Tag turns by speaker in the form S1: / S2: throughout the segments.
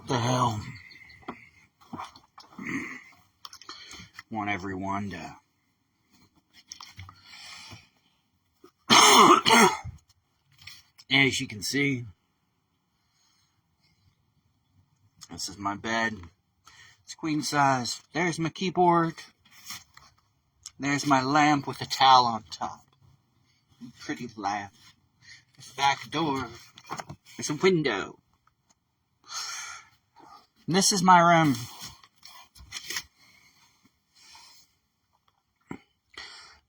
S1: The hell? Want everyone to as you can see, this is my bed. It's queen size. There's my keyboard. There's my lamp with a towel on top. Pretty lamp. There's the back door. There's a window. And this is my room.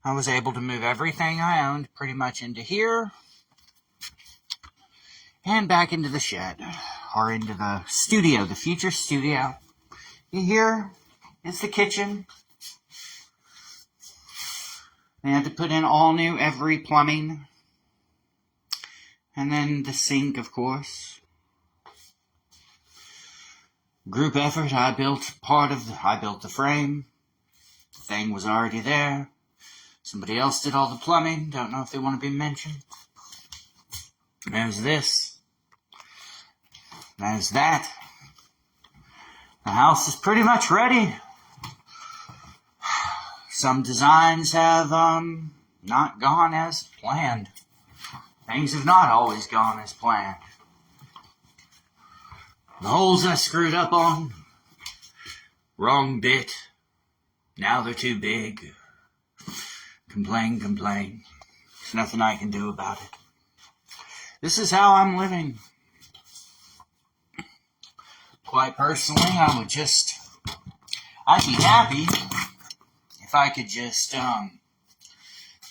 S1: I was able to move everything I owned pretty much into here and back into the shed, or into the studio, the future studio. Here is the kitchen. They had to put in all new every plumbing. And then the sink, of course. Group effort, I built the frame. The thing was already there. Somebody else did all the plumbing. Don't know if they want to be mentioned. There's this. There's that. The house is pretty much ready. Some designs have not gone as planned. Things have not always gone as planned. The holes I screwed up on, wrong bit. Now they're too big. Complain. There's nothing I can do about it. This is how I'm living. Quite personally, I'd be happy if I could just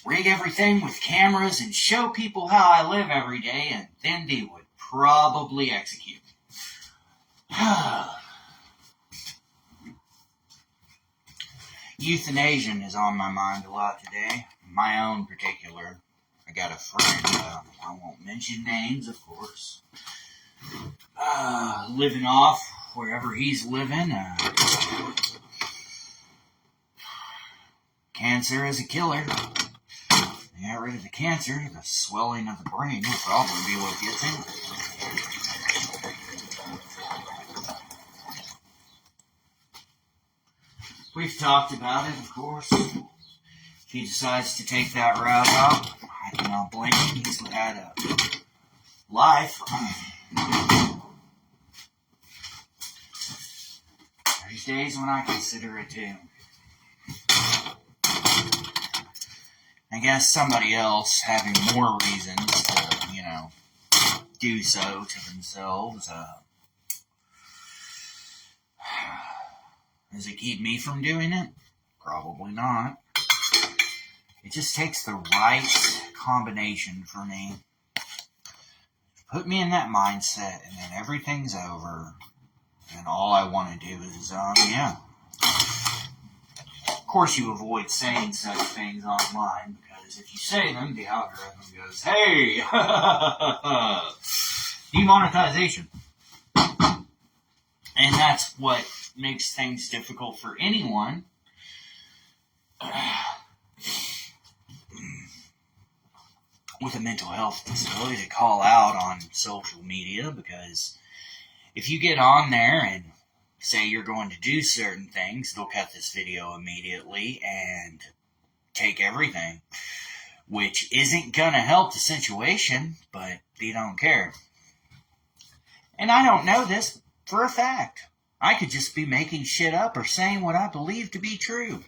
S1: rig everything with cameras and show people how I live every day, and then they would probably execute me. Euthanasia is on my mind a lot today. My own particular. I got a friend, I won't mention names, of course, living off wherever he's living. Cancer is a killer. Get rid of the cancer, the swelling of the brain will probably be what gets him. We've talked about it, of course. If he decides to take that route out, I cannot blame him. He's had a life. There's days when I consider it too. I guess somebody else having more reasons to, do so to themselves. Does it keep me from doing it? Probably not. It just takes the right combination for me. Put me in that mindset, and then everything's over, and all I want to do is, Of course, you avoid saying such things online, because if you say them, the algorithm goes, hey, demonetization. And that's what makes things difficult for anyone. With a mental health disability to call out on social media, because if you get on there and say you're going to do certain things, they'll cut this video immediately and take everything, which isn't going to help the situation, but they don't care. And I don't know this for a fact. I could just be making shit up or saying what I believe to be true.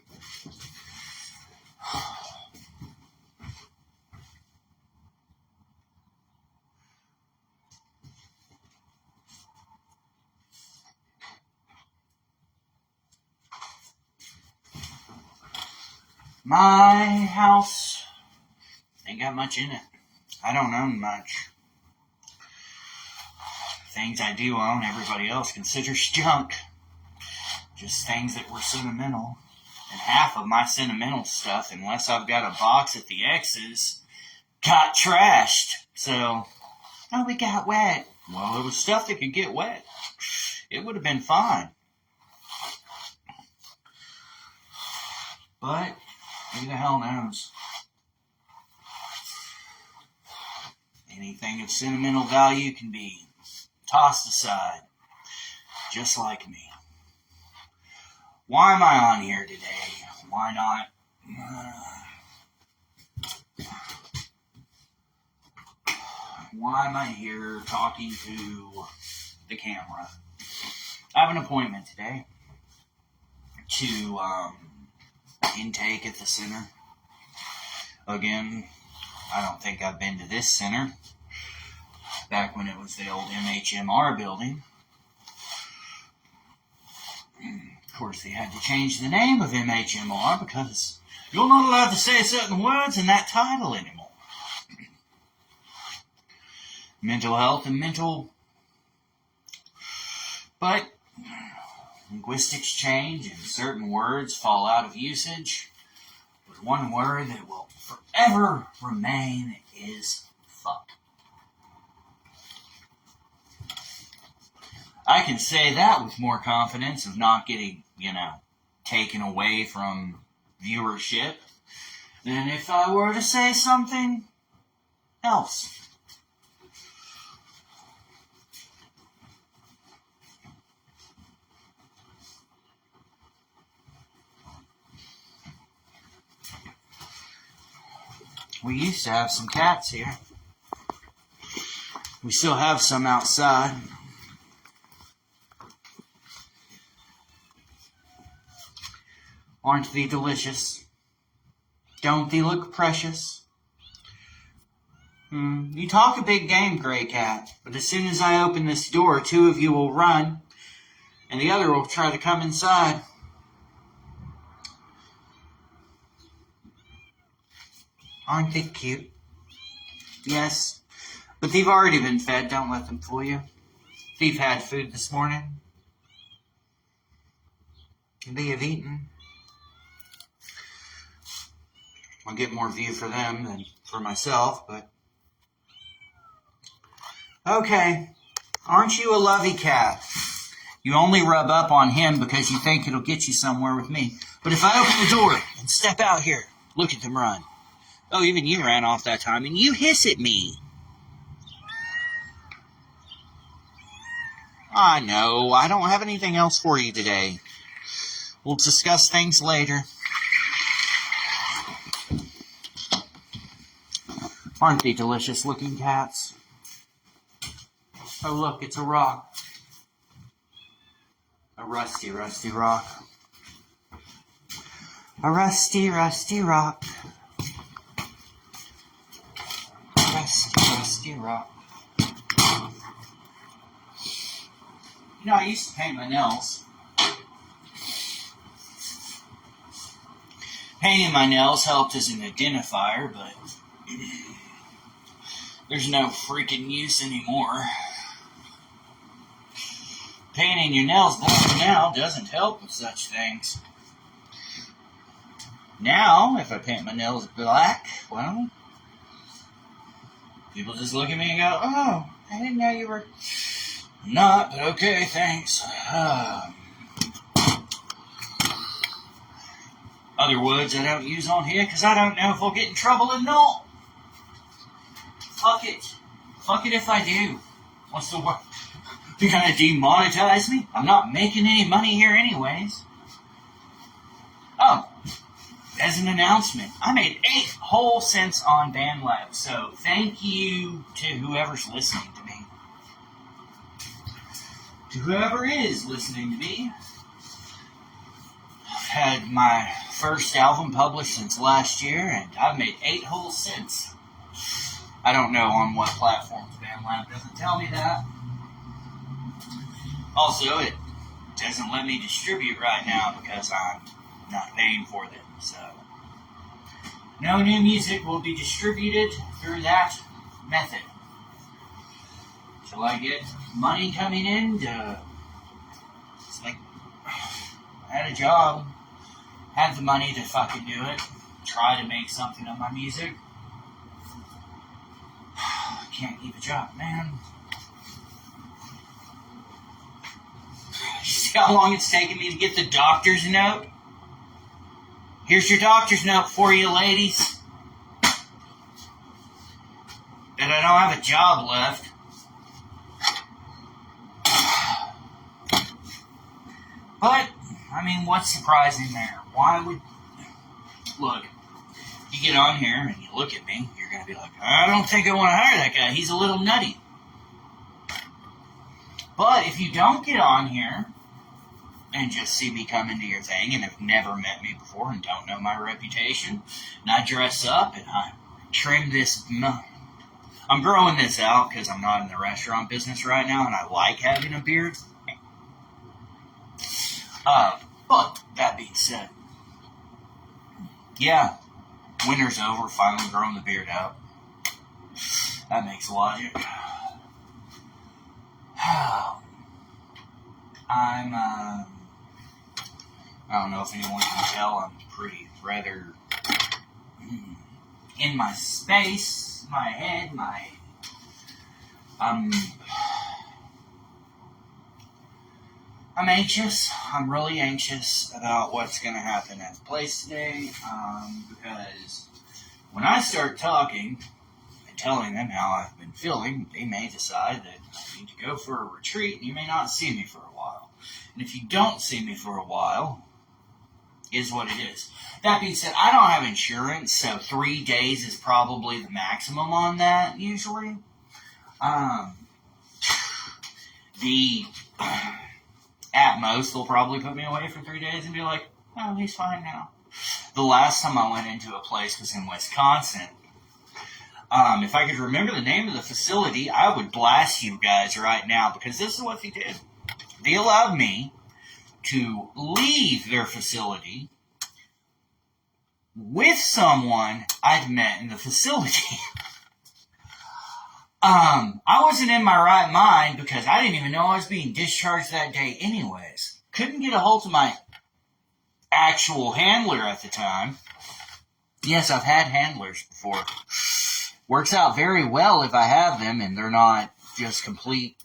S1: My house ain't got much in it. I don't own much. Things I do own, everybody else considers junk. Just things that were sentimental. And half of my sentimental stuff, unless I've got a box at the X's, got trashed. So, we got wet. Well, it was stuff that could get wet. It would have been fine. But who the hell knows? Anything of sentimental value can be tossed aside. just like me. Why am I on here today? Why not? Why am I here talking to the camera? I have an appointment today to intake at the center. Again, I don't think I've been to this center back when it was the old MHMR building. Of course, they had to change the name of MHMR because you're not allowed to say certain words in that title anymore. Mental health and mental... But linguistics change and certain words fall out of usage. But one word that will forever remain is fuck. I can say that with more confidence of not getting, taken away from viewership than if I were to say something else. We used to have some cats here. We still have some outside. Aren't they delicious? Don't they look precious? You talk a big game, Gray Cat, but as soon as I open this door, two of you will run, and the other will try to come inside. Aren't they cute? Yes, but they've already been fed. Don't let them fool you. They've had food this morning. They have eaten. I'll get more view for them than for myself, but... Okay, aren't you a lovey cat? You only rub up on him because you think it'll get you somewhere with me. But if I open the door and step out here, look at them run. Oh, even you ran off that time, and you hiss at me. I know, I don't have anything else for you today. We'll discuss things later. Aren't they delicious looking cats? Oh look, it's a rock. A rusty, rusty rock. A rusty, rusty rock. Rusty, rusty rock. I used to paint my nails. Painting my nails helped as an identifier, but there's no freaking use anymore. Painting your nails black now doesn't help with such things. Now, if I paint my nails black, well, people just look at me and go, oh, I didn't know you were... I'm not, but okay, thanks. Other words I don't use on here because I don't know if I'll get in trouble or not. Fuck it. Fuck it if I do. What's the word? They're gonna demonetize me? I'm not making any money here anyways. Oh, as an announcement, I made 8 whole cents on BandLab, so thank you to whoever's listening to me. To whoever is listening to me. I've had my first album published since last year, and I've made 8 whole cents. I don't know on what platforms. BandLab doesn't tell me that. Also, it doesn't let me distribute right now because I'm not paying for them. So, no new music will be distributed through that method. Till I get money coming in it's like, I had a job, had the money to fucking do it, try to make something of my music. Can't keep a job, man. You see how long it's taken me to get the doctor's note? Here's your doctor's note for you, ladies. Bet I don't have a job left. But, I mean, what's surprising there? Why would... Look, you get on here and you look at me, you're going to be like, I don't think I want to hire that guy. He's a little nutty. But if you don't get on here and just see me come into your thing and have never met me before and don't know my reputation, and I dress up and I trim this... I'm growing this out because I'm not in the restaurant business right now and I like having a beard. But that being said, yeah, winter's over, finally growing the beard out. That makes logic. I don't know if anyone can tell, I'm rather in my space, my head, I'm anxious. I'm really anxious about what's going to happen at the place today, because when I start talking and telling them how I've been feeling, they may decide that I need to go for a retreat, and you may not see me for a while. And if you don't see me for a while, is what it is. That being said, I don't have insurance, so 3 days is probably the maximum on that, usually. At most, they'll probably put me away for 3 days and be like, oh, he's fine now. The last time I went into a place was in Wisconsin. If I could remember the name of the facility, I would blast you guys right now, because this is what they did. They allowed me to leave their facility with someone I'd met in the facility. I wasn't in my right mind because I didn't even know I was being discharged that day anyways. Couldn't get a hold of my actual handler at the time. Yes, I've had handlers before. Works out very well if I have them and they're not just complete...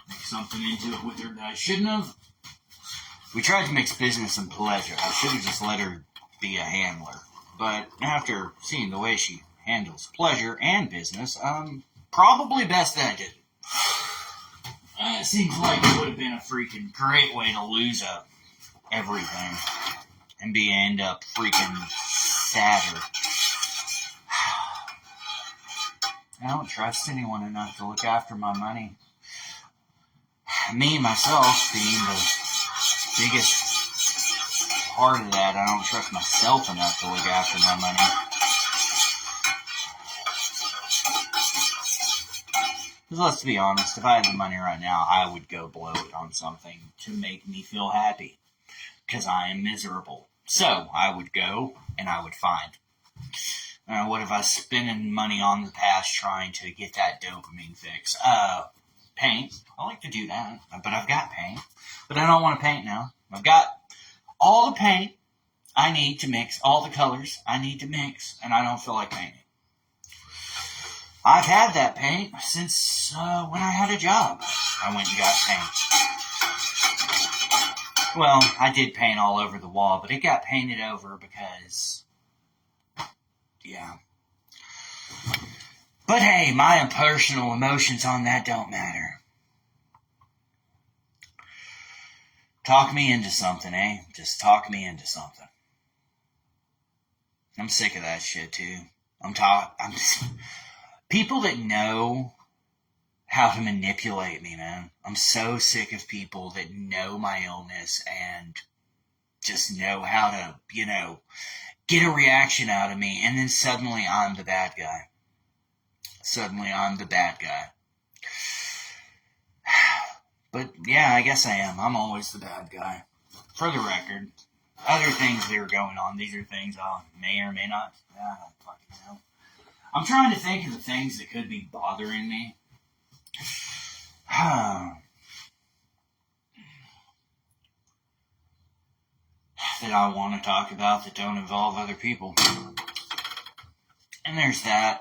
S1: Mix something into it with her that I shouldn't have. We tried to mix business and pleasure. I should have just let her be a handler. But after seeing the way she handles pleasure and business, probably best that I did. It seems like it would have been a freaking great way to lose everything and end up freaking sadder. I don't trust anyone enough to look after my money. Me, myself, being the biggest part of that, I don't trust myself enough to look after my money. Because let's be honest, if I had the money right now, I would go blow it on something to make me feel happy. Because I am miserable. So, I would go and I would find. What if I was spending money on the past trying to get that dopamine fix? Paint. I like to do that, but I've got paint. But I don't want to paint now. I've got all the paint I need to mix, all the colors I need to mix, and I don't feel like painting. I've had that paint since when I had a job. I went and got paint. Well, I did paint all over the wall, but it got painted over because, yeah. But hey, my personal emotions on that don't matter. Talk me into something, eh? Just talk me into something. I'm sick of that shit, too. People that know how to manipulate me, man. I'm so sick of people that know my illness and just know how to, get a reaction out of me, and then suddenly I'm the bad guy. But, yeah, I guess I am. I'm always the bad guy. For the record, other things that are going on, these are things I may or may not, I don't fucking know. I'm trying to think of the things that could be bothering me. That I want to talk about that don't involve other people. And there's that.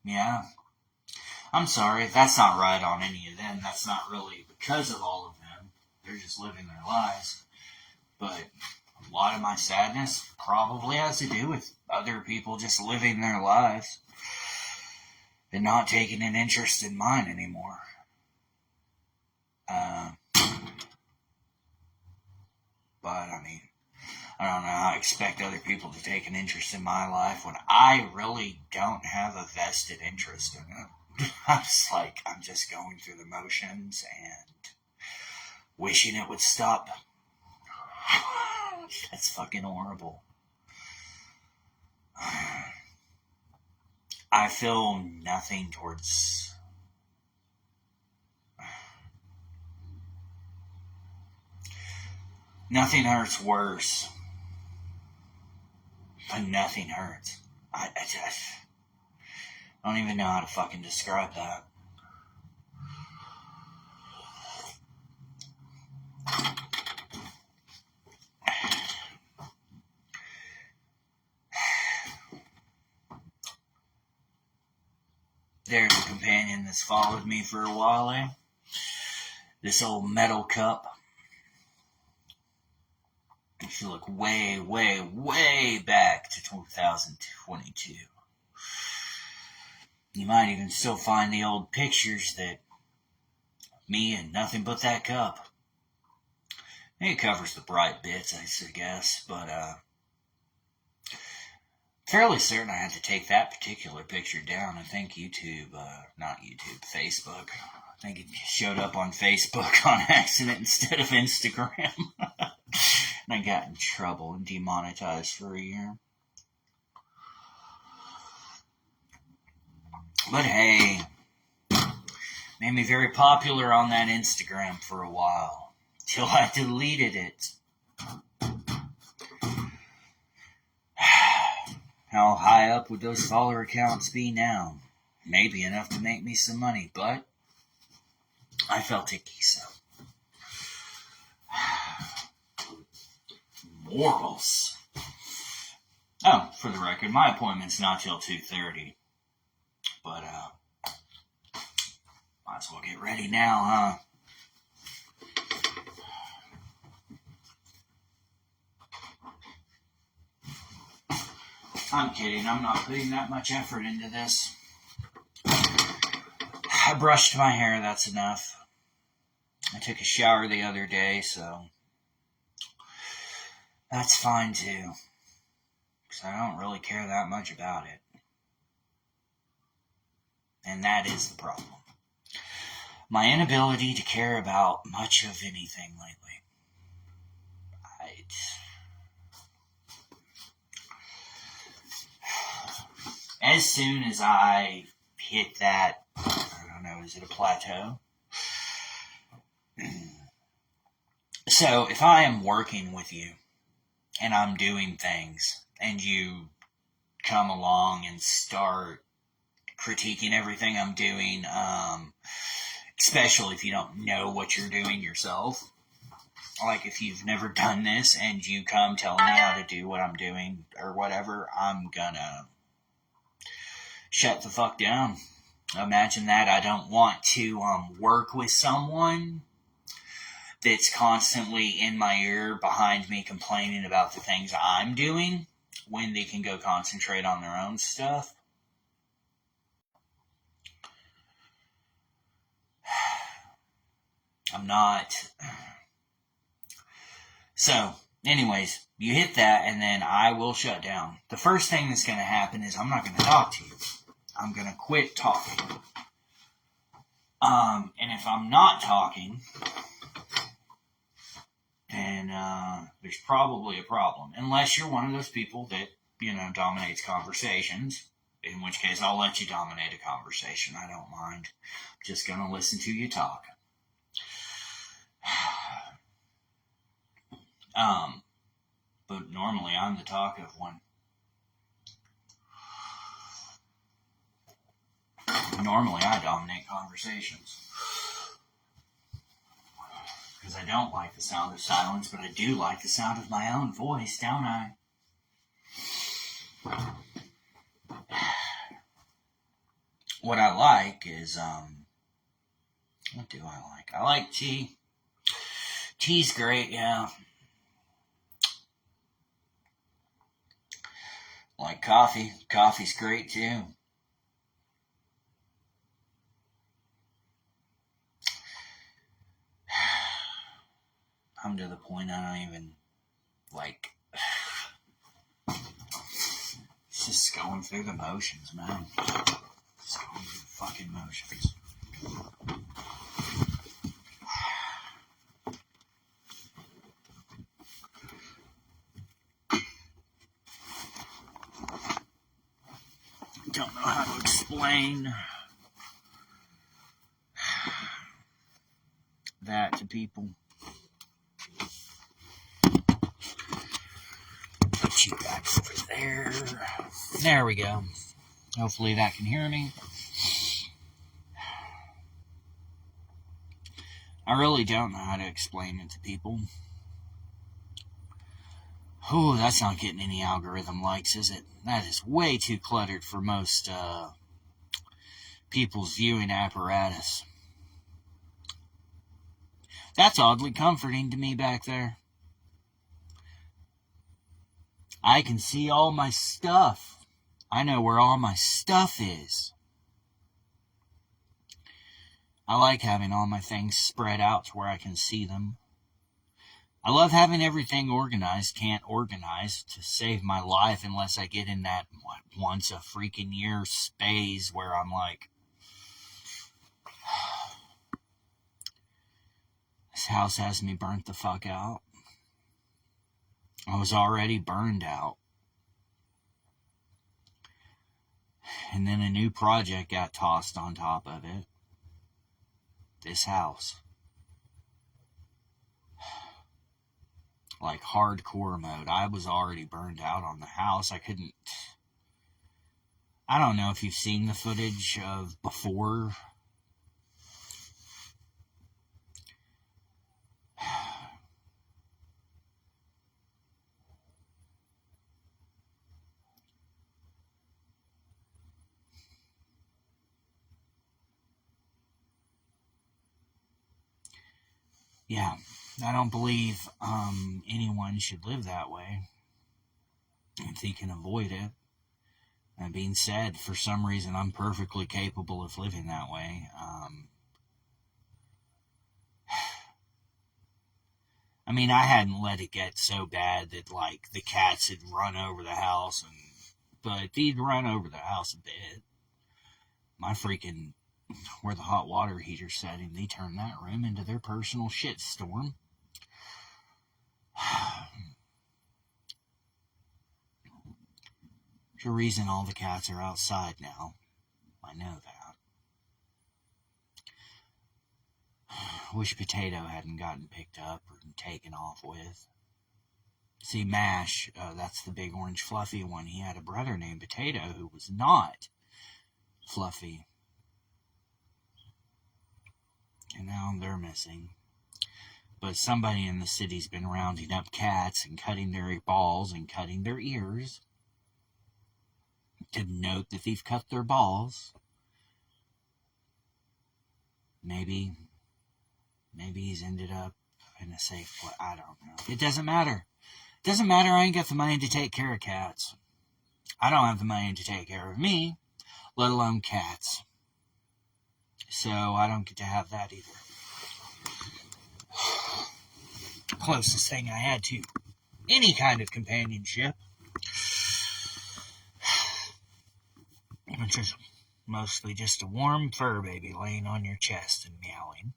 S1: Yeah. I'm sorry, that's not right on any of them. That's not really because of all of them. They're just living their lives. But a lot of my sadness probably has to do with other people just living their lives and not taking an interest in mine anymore. But, I mean, I don't know how I expect other people to take an interest in my life when I really don't have a vested interest in it. I'm just going through the motions and wishing it would stop. That's fucking horrible. I feel nothing towards... Nothing hurts worse. But nothing hurts. I don't even know how to fucking describe that. There's a companion that's followed me for a while, eh? This old metal cup. If you look way, way, way back to 2022, you might even still find the old pictures that me and nothing but that cup. It covers the bright bits, I guess, but fairly certain I had to take that particular picture down. I think Facebook. I think it showed up on Facebook on accident instead of Instagram. And I got in trouble and demonetized for a year. But hey, made me very popular on that Instagram for a while, till I deleted it. How high up would those follower counts be now? Maybe enough to make me some money, but I felt icky, so. Morals. Oh, for the record, my appointment's not till 2:30. But, might as well get ready now, huh? I'm kidding. I'm not putting that much effort into this. I brushed my hair. That's enough. I took a shower the other day, so that's fine too. Because I don't really care that much about it. And that is the problem. My inability to care about much of anything lately. As soon as I hit that, I don't know, is it a plateau? So, if I am working with you, and I'm doing things, and you come along and start critiquing everything I'm doing, especially if you don't know what you're doing yourself, like if you've never done this, and you come telling me how to do what I'm doing, or whatever, I'm gonna shut the fuck down. Imagine that. I don't want to work with someone that's constantly in my ear behind me complaining about the things I'm doing when they can go concentrate on their own stuff. I'm not. So, anyways, you hit that and then I will shut down. The first thing that's going to happen is I'm not going to talk to you. I'm going to quit talking. And if I'm not talking, then there's probably a problem. Unless you're one of those people that, dominates conversations. In which case, I'll let you dominate a conversation. I don't mind. I'm just going to listen to you talk. But normally I'm the talkative one. Normally I dominate conversations. Because I don't like the sound of silence, but I do like the sound of my own voice, don't I? What I like is, what do I like? I like tea. Tea's great, yeah. Like coffee. Coffee's great too. I'm to the point I don't even, like, it's just going through the motions, man. Just going through the fucking motions. Don't know how to explain that to people. Put you back over there. There we go. Hopefully that can hear me. I really don't know how to explain it to people. Ooh, that's not getting any algorithm likes, is it? That is way too cluttered for most people's viewing apparatus. That's oddly comforting to me back there. I can see all my stuff. I know where all my stuff is. I like having all my things spread out to where I can see them. I love having everything organized. Can't organize to save my life unless I get in that once a freaking year space where I'm like, this house has me burnt the fuck out. I was already burned out. And then a new project got tossed on top of it. This house. Like hardcore mode. I was already burned out on the house. I don't know if you've seen the footage of before. Yeah, I don't believe anyone should live that way if they can avoid it. That being said, for some reason, I'm perfectly capable of living that way. I mean, I hadn't let it get so bad that, like, the cats had run over the house, but they'd run over the house a bit. My freaking, where the hot water heater's setting, they turned that room into their personal shitstorm. There's a reason all the cats are outside now. I know that. Wish Potato hadn't gotten picked up or taken off with. See, Mash, that's the big orange fluffy one. He had a brother named Potato who was not fluffy. And now they're missing. But somebody in the city's been rounding up cats and cutting their balls and cutting their ears to note that they've cut their balls. Maybe he's ended up in a safe place. I don't know. It doesn't matter. It doesn't matter. I ain't got the money to take care of cats. I don't have the money to take care of me, let alone cats. So I don't get to have that either. Closest thing I had to any kind of companionship, which is mostly just a warm fur baby laying on your chest and meowing.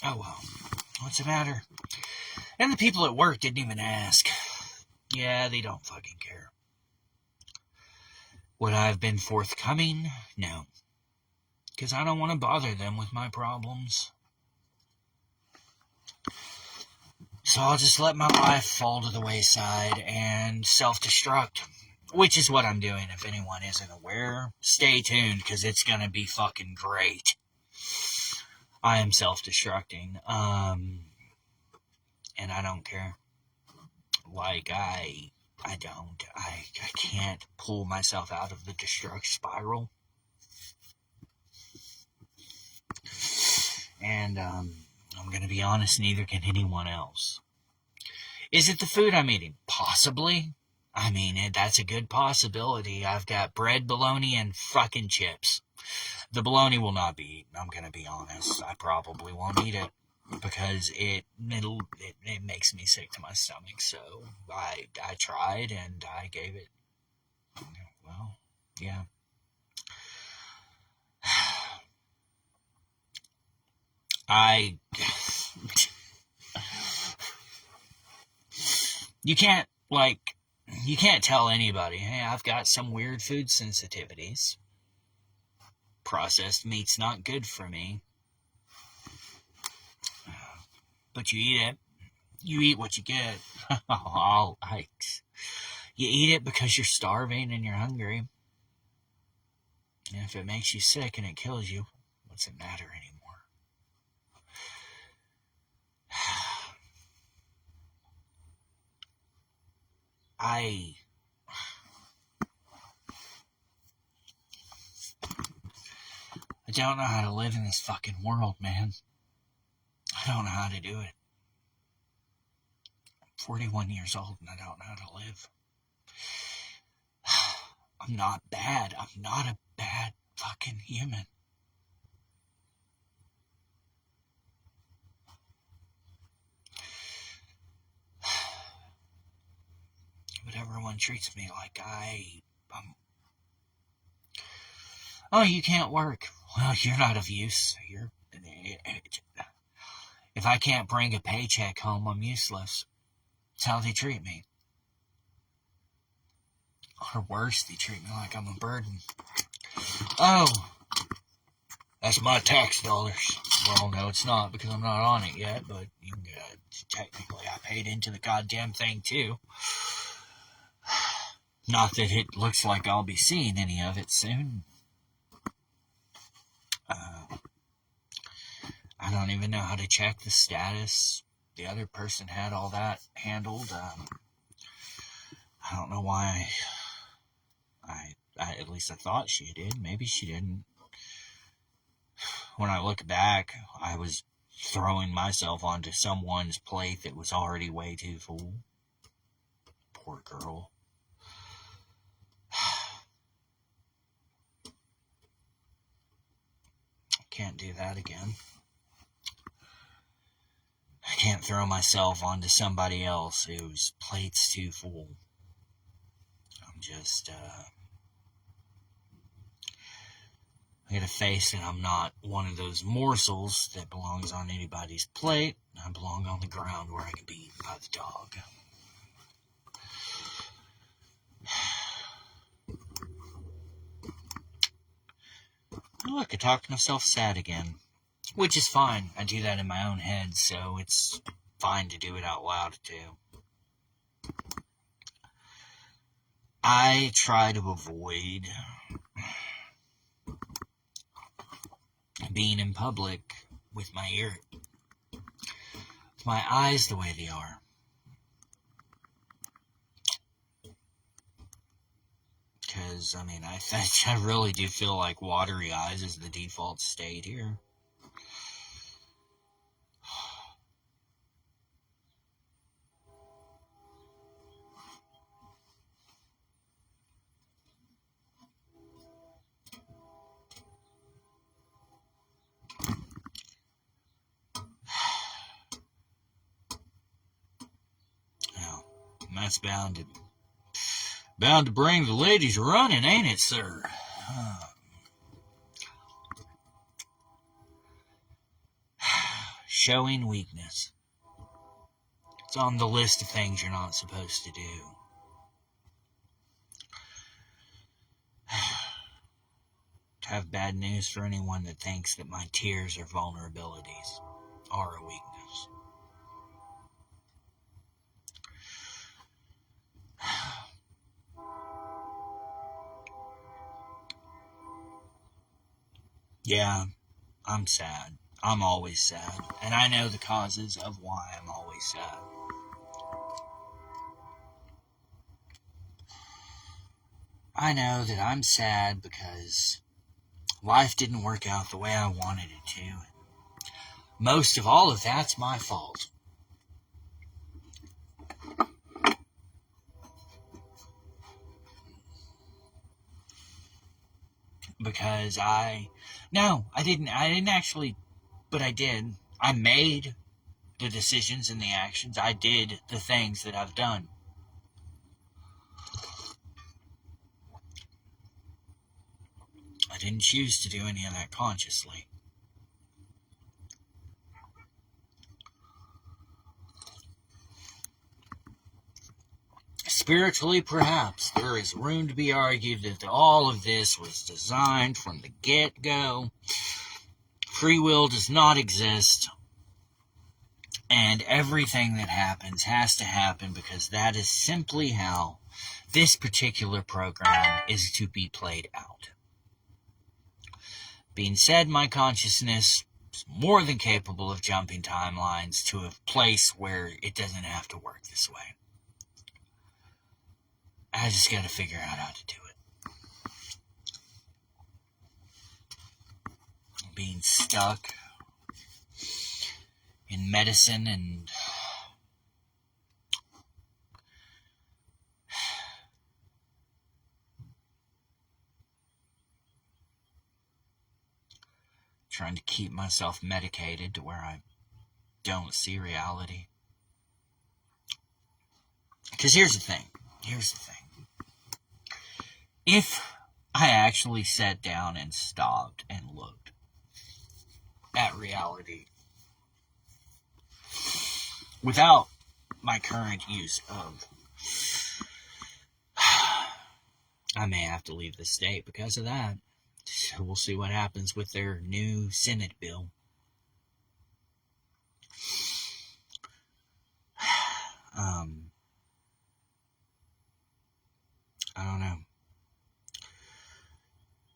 S1: Oh well, what's the matter? And the people at work didn't even ask. Yeah, they don't fucking care. Would I have been forthcoming? No. Because I don't want to bother them with my problems. So I'll just let my life fall to the wayside and self-destruct. Which is what I'm doing, if anyone isn't aware. Stay tuned, because it's going to be fucking great. I am self-destructing. And I don't care. Like, I can't pull myself out of the destruct spiral. And, I'm going to be honest, neither can anyone else. Is it the food I'm eating? Possibly. I mean, that's a good possibility. I've got bread, bologna, and fucking chips. The bologna will not be eaten, I'm going to be honest. I probably won't eat it because it makes me sick to my stomach. So I tried and I gave it, well, yeah. You can't, you can't tell anybody, hey, I've got some weird food sensitivities. Processed meat's not good for me. But you eat it. You eat what you get. You eat it because you're starving and you're hungry. And if it makes you sick and it kills you, what's it matter anymore? I don't know how to live in this fucking world, man. I don't know how to do it. I'm 41 years old and I don't know how to live. I'm not bad. I'm not a bad fucking human. But everyone treats me like I'm... Oh, you can't work. Well, you're not of use. If I can't bring a paycheck home, I'm useless. That's how they treat me. Or worse, they treat me like I'm a burden. Oh, that's my tax dollars. Well, no, it's not because I'm not on it yet, but technically I paid into the goddamn thing too. Not that it looks like I'll be seeing any of it soon. I don't even know how to check the status. The other person had all that handled. I don't know why. I at least I thought she did. Maybe she didn't. When I look back, I was throwing myself onto someone's plate that was already way too full. Poor girl. Can't do that again. I can't throw myself onto somebody else whose plate's too full. I'm just, I gotta face it, I'm not one of those morsels that belongs on anybody's plate. I belong on the ground where I can be eaten by the dog. Look, I talked myself sad again. Which is fine. I do that in my own head, so it's fine to do it out loud, too. I try to avoid being in public with my eyes the way they are. Because, I mean, I really do feel like watery eyes is the default state here. Well, that's bound to bring the ladies running, ain't it, sir? Showing weakness. It's on the list of things you're not supposed to do. To have bad news for anyone that thinks that my tears are vulnerabilities or a weakness. Yeah, I'm sad. I'm always sad. And I know the causes of why I'm always sad. I know that I'm sad because life didn't work out the way I wanted it to. most of all of that's my fault. Because I didn't actually, but I did. I made the decisions and the actions. I did the things that I've done. I didn't choose to do any of that consciously. Spiritually, perhaps, there is room to be argued that all of this was designed from the get-go. Free will does not exist, and everything that happens has to happen because that is simply how this particular program is to be played out. Being said, my consciousness is more than capable of jumping timelines to a place where it doesn't have to work this way. I just got to figure out how to do it. Being stuck in medicine and trying to keep myself medicated to where I don't see reality. Because here's the thing. If I actually sat down and stopped and looked at reality without my current use of, I may have to leave the state because of that. So we'll see what happens with their new Senate bill. I don't know.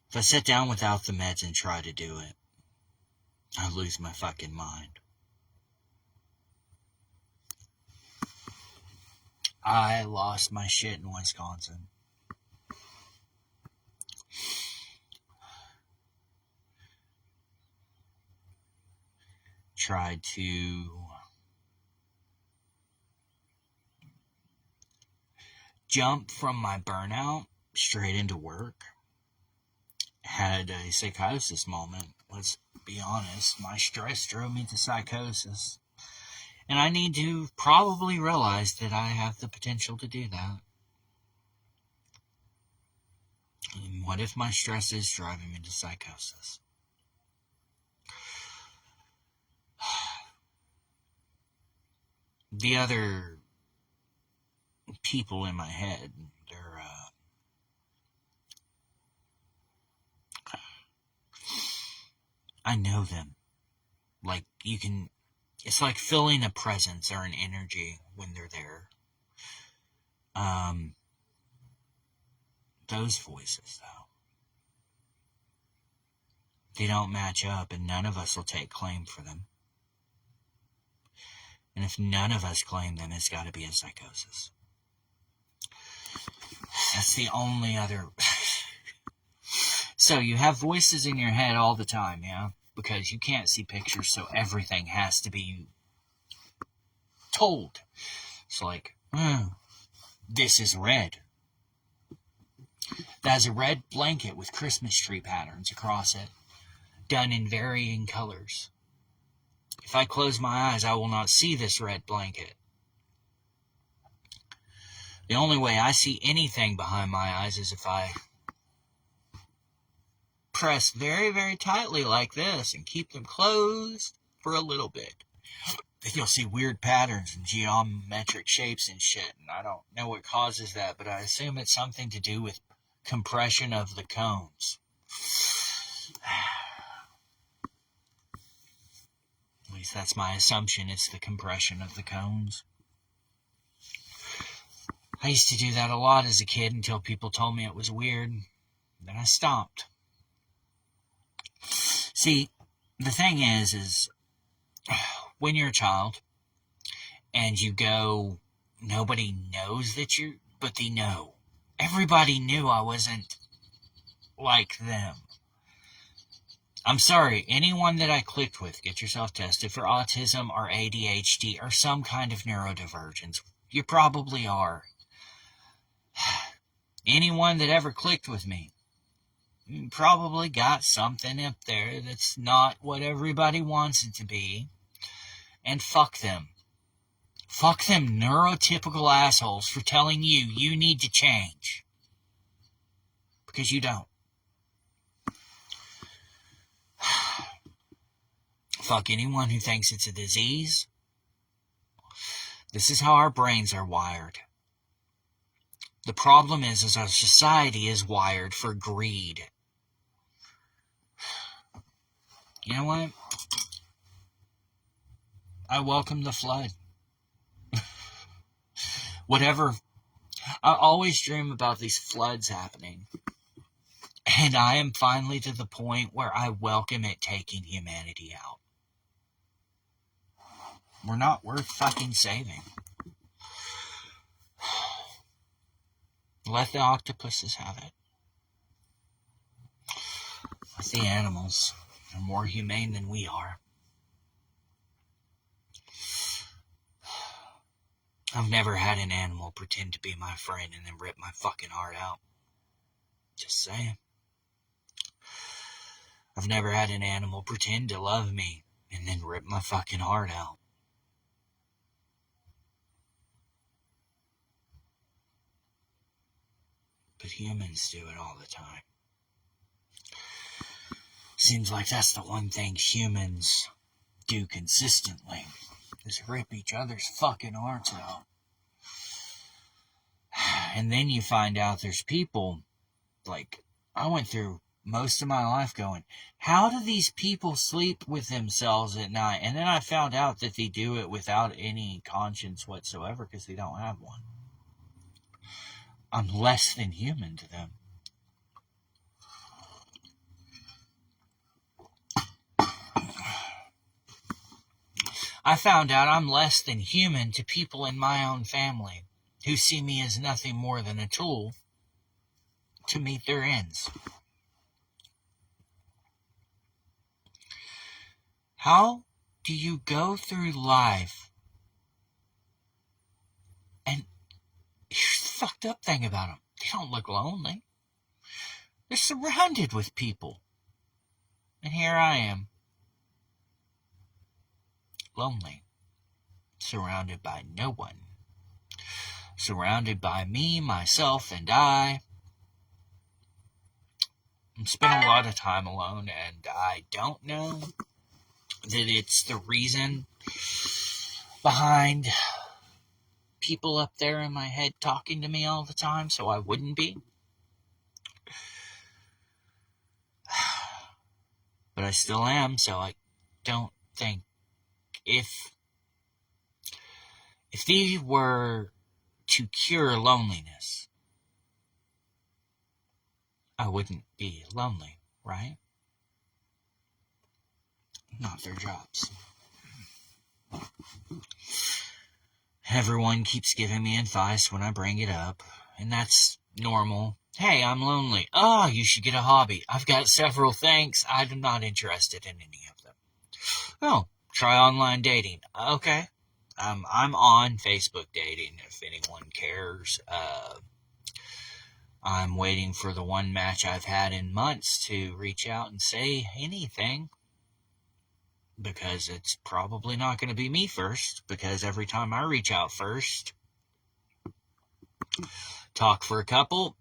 S1: If I sit down without the meds and try to do it, I lose my fucking mind. I lost my shit in Wisconsin. Tried to jump from my burnout straight into work. Had a psychosis moment. Let's be honest. My stress drove me to psychosis. And I need to probably realize that I have the potential to do that. And what if my stress is driving me to psychosis? The other people in my head, they're I know them. Like, you can, it's like feeling a presence or an energy when they're there. Those voices, though, they don't match up, and none of us will take claim for them. And if none of us claim them, it's got to be a psychosis. That's the only other... So you have voices in your head all the time, yeah? Because you can't see pictures, so everything has to be told. It's like, this is red. That's a red blanket with Christmas tree patterns across it, done in varying colors. If I close my eyes, I will not see this red blanket. The only way I see anything behind my eyes is if I press very, very tightly like this and keep them closed for a little bit. Then you'll see weird patterns and geometric shapes and shit, and I don't know what causes that, but I assume it's something to do with compression of the cones. At least that's my assumption, it's the compression of the cones. I used to do that a lot as a kid until people told me it was weird. Then I stopped. See, the thing is when you're a child and you go, nobody knows that you're, but they know. Everybody knew I wasn't like them. I'm sorry, anyone that I clicked with, get yourself tested for autism or ADHD or some kind of neurodivergence. You probably are. Anyone that ever clicked with me probably got something up there that's not what everybody wants it to be. And fuck them. Fuck them neurotypical assholes for telling you you need to change. Because you don't. Fuck anyone who thinks it's a disease. This is how our brains are wired. The problem is our society is wired for greed. You know what? I welcome the flood. Whatever. I always dream about these floods happening. And I am finally to the point where I welcome it taking humanity out. We're not worth fucking saving. Let the octopuses have it. Let the animals. They're more humane than we are. I've never had an animal pretend to be my friend and then rip my fucking heart out. Just saying. I've never had an animal pretend to love me and then rip my fucking heart out. But humans do it all the time. Seems like that's the one thing humans do consistently, is rip each other's fucking hearts out. And then you find out there's people, like, I went through most of my life going, how do these people sleep with themselves at night? And then I found out that they do it without any conscience whatsoever because they don't have one. I'm less than human to them. I found out I'm less than human to people in my own family who see me as nothing more than a tool to meet their ends. How do you go through life? And here's the fucked up thing about them. They don't look lonely. They're surrounded with people. And here I am. Lonely. Surrounded by no one. Surrounded by me, myself, and I. I spend a lot of time alone, and I don't know that it's the reason behind people up there in my head talking to me all the time, so I wouldn't be. But I still am, so I don't think if they were to cure loneliness, I wouldn't be lonely, right? Not their jobs. Everyone keeps giving me advice when I bring it up, and that's normal. Hey, I'm lonely. Oh, you should get a hobby. I've got several things. I'm not interested in any of them. Oh, try online dating. Okay. I'm on Facebook dating if anyone cares. I'm waiting for the one match I've had in months to reach out and say anything. Because it's probably not going to be me first. Because every time I reach out first, talk for a couple,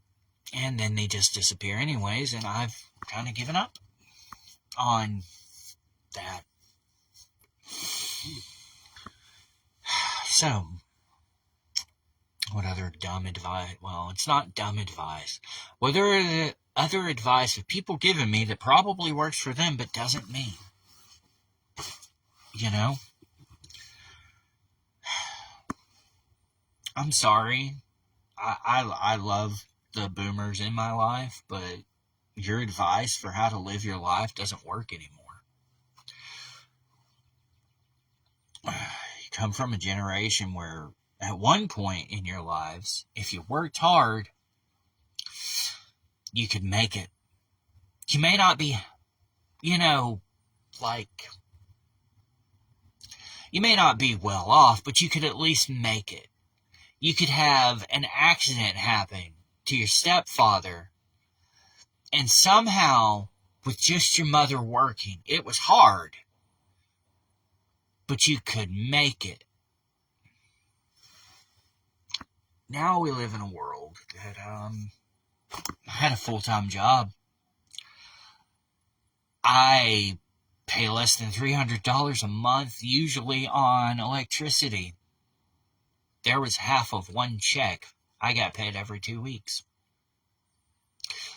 S1: and then they just disappear anyways, and I've kind of given up on that. So, what other dumb advice? Well, it's not dumb advice. What other advice have people given me that probably works for them but doesn't me? You know? I'm sorry. I love the boomers in my life, but your advice for how to live your life doesn't work anymore. You come from a generation where at one point in your lives, if you worked hard, you could make it. You may not be like, you may not be well off, but you could at least make it. You could have an accident happen to your stepfather, and somehow, with just your mother working, it was hard, but you could make it. Now we live in a world that, I had a full-time job. I pay less than $300 a month, usually on electricity. There was half of one check. I got paid every 2 weeks.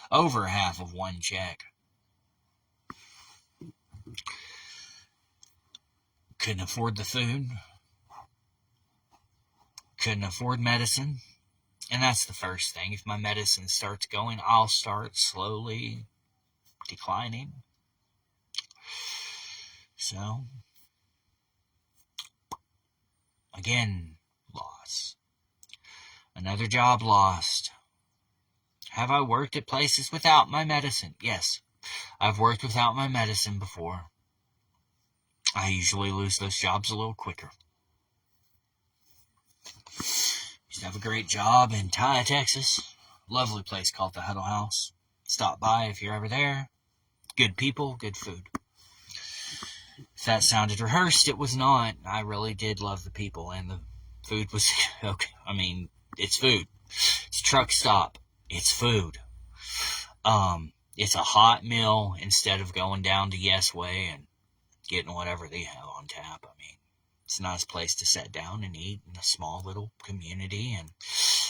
S1: Over half of one check. Couldn't afford the food. Couldn't afford medicine. And that's the first thing. If my medicine starts going, I'll start slowly declining. So, again, loss. Another job lost. Have I worked at places without my medicine? Yes, I've worked without my medicine before. I usually lose those jobs a little quicker. Used to have a great job in Ty, Texas. Lovely place called the Huddle House. Stop by if you're ever there. Good people, good food. If that sounded rehearsed, it was not. I really did love the people, and the food was okay. I mean, it's food. It's a truck stop. It's food. It's a hot meal instead of going down to Yes Way and getting whatever they have on tap. I mean, it's a nice place to sit down and eat in a small little community. And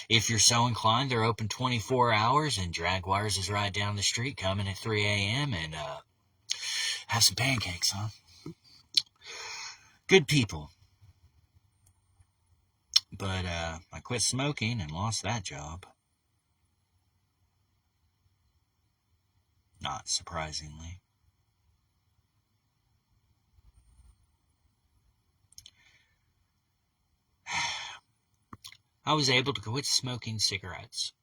S1: if you're so inclined, they're open 24 hours, and Jaguars is right down the street, coming at 3 a.m. and have some pancakes, huh? Good people. But I quit smoking and lost that job. Not surprisingly. I was able to quit smoking cigarettes.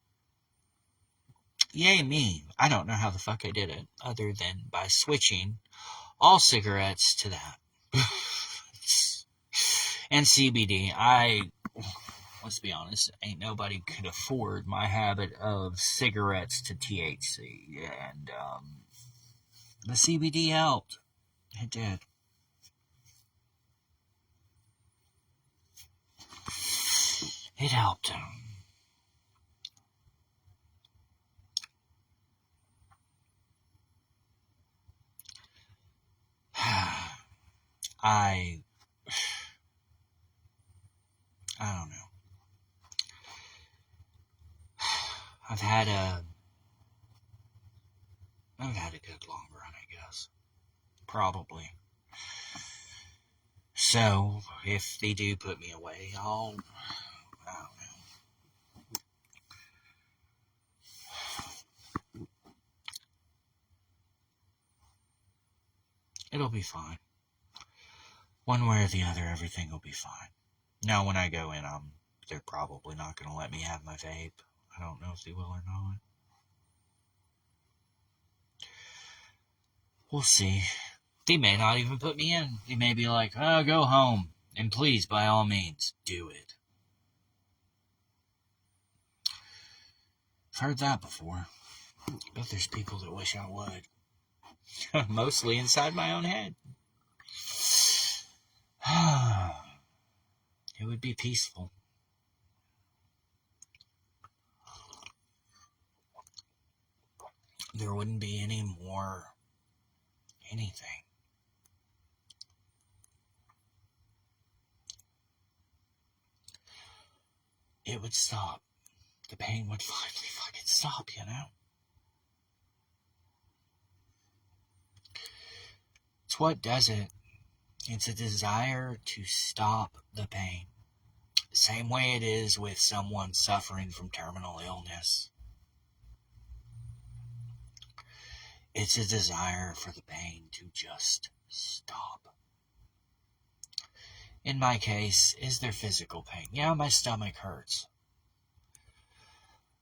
S1: Yay me. I don't know how the fuck I did it, other than by switching all cigarettes to that. And CBD. Let's be honest, ain't nobody could afford my habit of cigarettes to THC. And the CBD helped. It did. It helped. I don't know. I've had a good long run, I guess. Probably. So, if they do put me away, I don't know. It'll be fine. One way or the other, everything will be fine. Now, when I go in, they're probably not going to let me have my vape. I don't know if they will or not. We'll see. They may not even put me in. They may be like, oh, go home. And please, by all means, do it. I've heard that before. But there's people that wish I would. Mostly inside my own head. It would be peaceful. There wouldn't be any more anything. It would stop. The pain would finally fucking stop, you know? It's what does it. It's a desire to stop the pain. The same way it is with someone suffering from terminal illness. It's a desire for the pain to just stop. In my case, is there physical pain? Yeah, my stomach hurts.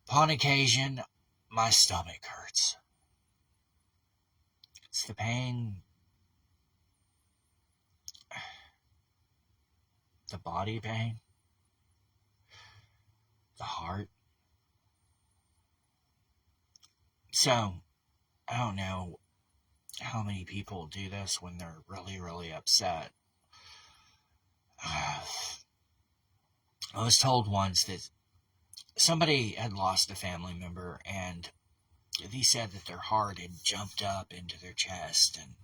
S1: Upon occasion, my stomach hurts. It's the pain, the body pain, the heart. So, I don't know how many people do this when they're really, really upset. I was told once that somebody had lost a family member, and they said that their heart had jumped up into their chest, and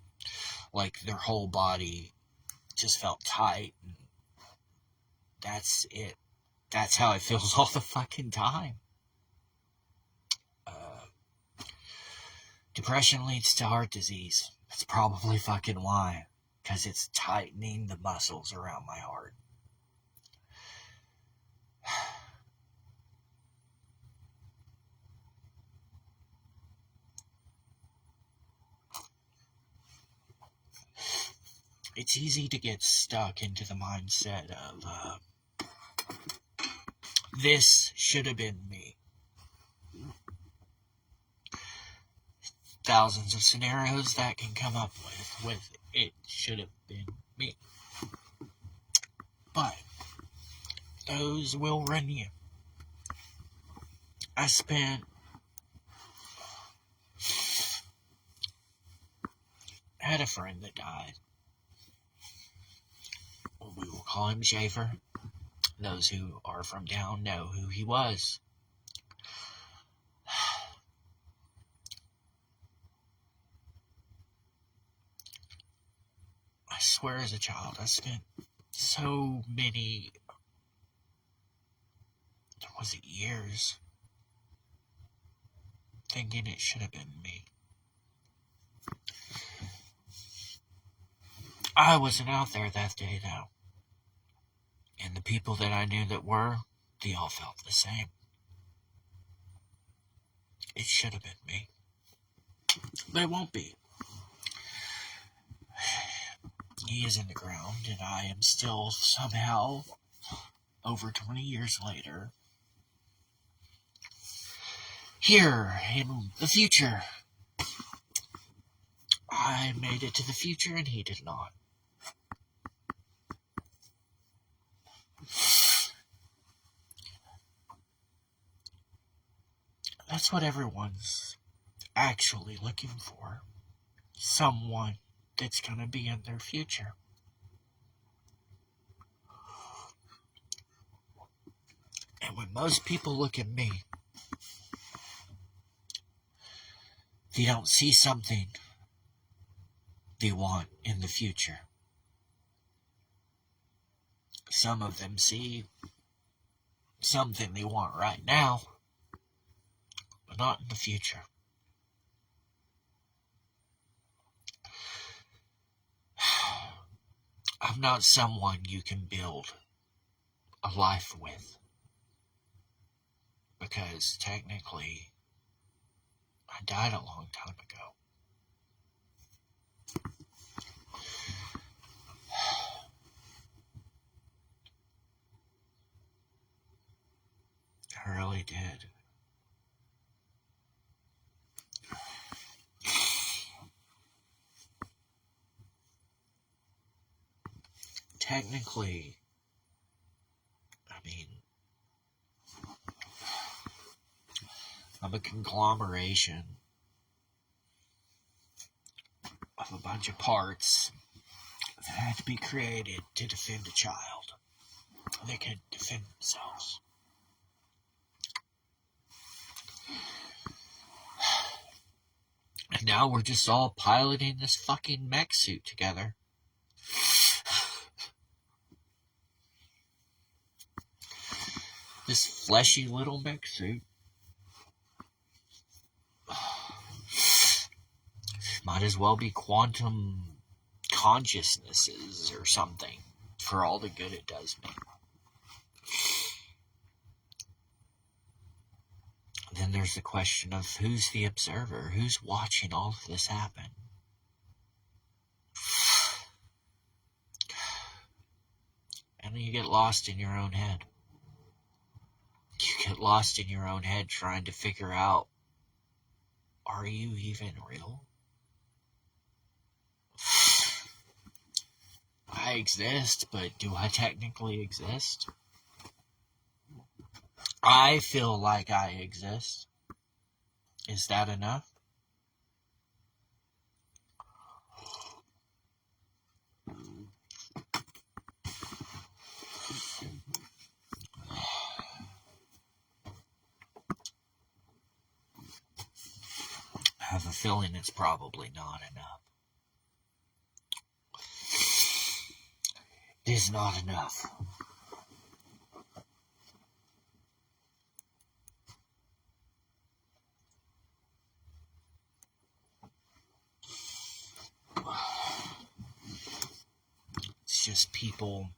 S1: like their whole body just felt tight. And that's it. That's how it feels all the fucking time. Depression leads to heart disease. That's probably fucking why. Because it's tightening the muscles around my heart. It's easy to get stuck into the mindset of, this should have been me. Thousands of scenarios that can come up with it should have been me. But those will run you. I had a friend that died. We will call him Schaefer. Those who are from down know who he was. I swear as a child, I spent so many, was it years, thinking it should have been me. I wasn't out there that day, though. And the people that I knew that were, they all felt the same. It should have been me. But it won't be. He is in the ground, and I am still somehow, over 20 years later, here in the future. I made it to the future, and he did not. That's what everyone's actually looking for. Someone that's going to be in their future. And when most people look at me, they don't see something they want in the future. Some of them see something they want right now, but not in the future. I'm not someone you can build a life with, because technically I died a long time ago. I really did. Technically, I'm a conglomeration of a bunch of parts that had to be created to defend a child. They can defend themselves. And now we're just all piloting this fucking mech suit together. This fleshy little mech suit. Might as well be quantum consciousnesses or something for all the good it does me. Then there's the question of who's the observer, who's watching all of this happen. And you get lost in your own head. You get lost in your own head trying to figure out, are you even real? I exist, but do I technically exist? I feel like I exist. Is that enough? I have a feeling it's probably not enough. It is not enough. It's just people.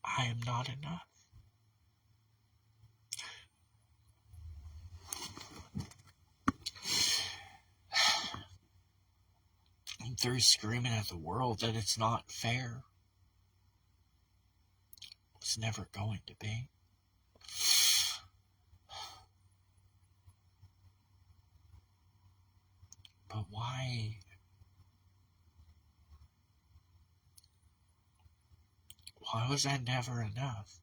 S1: I am not enough. I'm through screaming at the world that it's not fair. It's never going to be. But why? Why was that never enough?